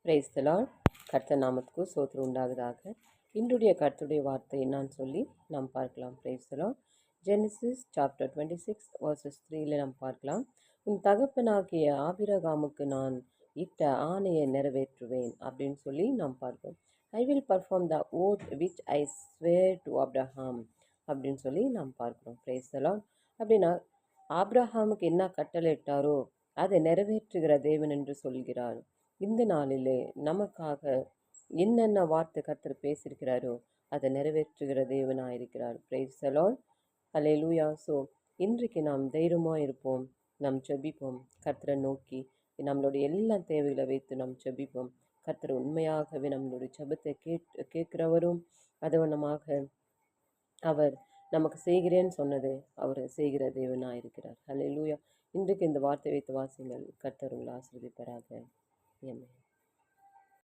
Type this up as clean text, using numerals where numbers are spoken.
Praise the Lord. கர்த்தர் நாமத்துக்கு சோத்திரம் உண்டாவதாக. இன்றைய கர்த்தருடைய வார்த்தையை நான் சொல்லி நாம் பார்க்கலாம். Praise the Lord. Genesis chapter 26 verses 3 நாம் பார்க்கலாம். உன் தகப்பனாகிய ஆபிரகாமுக்கு நான் இட்ட ஆணையை நிறைவேற்றுவேன் அப்படின்னு சொல்லி நாம் பார்க்கிறோம். I will perform the oath which I swear to Abraham அப்படின்னு சொல்லி நாம் பார்க்கிறோம். Praise the Lord. அப்படின்னா ஆபிரஹாமுக்கு என்ன கட்டளையிட்டாரோ அதை நிறைவேற்றுகிற தேவன் என்று சொல்கிறார். இந்த நாளிலே நமக்காக என்னென்ன வார்த்தை கர்த்தர் பேசியிருக்கிறாரோ அதை நிறைவேற்றுகிற தேவனாக இருக்கிறார். Praise the Lord. Hallelujah. So இன்றைக்கு நாம் தைரியமாக இருப்போம், நாம் ஜெபிப்போம், கர்த்தரை நோக்கி நம்மளுடைய எல்லா தேவைகளை வைத்து நாம் ஜெபிப்போம். கர்த்தர் உண்மையாகவே நம்மளுடைய ஜெபத்தை கேட்கிறவரும் அதவனமாக அவர் நமக்கு செய்கிறேன்னு சொன்னது அவர் செய்கிற தேவனாக இருக்கிறார். ஹல்லேலூயா. இன்றைக்கு இந்த வார்த்தை வைத்து வாசிங்கள். கர்த்தர் உங்களை ஆசீர்வதிப்பாராக. Amen.